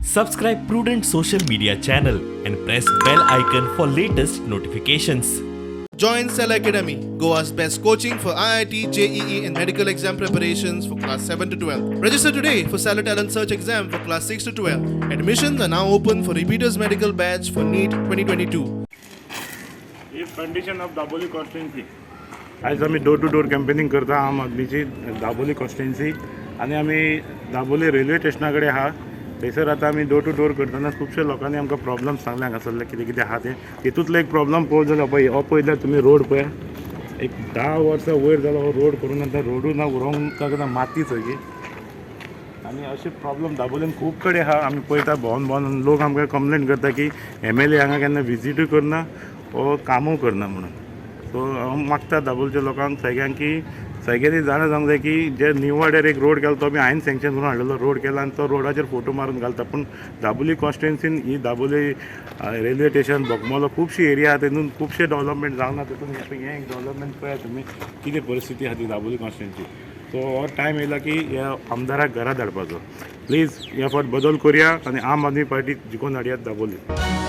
Subscribe Prudent social media channel and press bell icon for latest notifications. Join Cell Academy, Goa's best coaching for IIT, JEE, and medical exam preparations for class 7 to 12. Register today for Cell Talent Search exam for class 6 to 12. Admissions are now open for repeaters medical batch for NEET 2022. If condition of Dabolim constituency आयज आमी door to door campaigning करता आम आदमीची Dabolim constituency आनी आमी Dabolim railway स्टेशना कडेन आहा थंयसर आतां आमी डोर टू डोर करतना खुबशे लोकांनी आमकां प्रॉब्लम सांगले हांगासरले कितें कितें आहा तें तितूंतलो एक प्रॉब्लम पळोवंक जाल्यार पळय हो पळयल्यार तुमी रोड पळय एक 10 वर्सां वयर जालो हो रोड करून आतां रोडू ना उरोंक ना माती सगळी आनी अशे प्रॉब्लम दाबोलीन खूब कडेन आहा आमी पळयता भोंवन भोंवन लोक आमकां कंप्लेन करता की MLA हांगा केन्ना विजीटूय करना वो कामूय करना म्हणून सो हांव मागता दाबोलच्या लोकांक सगळ्यांक की सगळ्यांनी जाणा जावंक जाय की जे न्यू वाड्यार एक रोड केला तो बी हांवें सँक्शन करून हाडलेलो रोड केला आनी तो रोडाचेर फोटो मारून घालता पूण दाबोली कॉन्स्टिट्युन्सीन ही दाबोली रेल्वे स्टेशन बोगमालो खुबशी एरिया आहा तेतून खुबशे डेव्हलपमेंट जावना तेतून हें एक डेव्हलपमेंट पळयात तुमी कितें परिस्थिती आहा ती दाबोली कॉन्स्टिट्युन्सी सो हो टायम येयला की ह्या आमदाराक घरा धाडपाचो प्लीज ह्या फावट बदल करया आनी आम आदमी पार्टी जिखून हाडयात दाबोली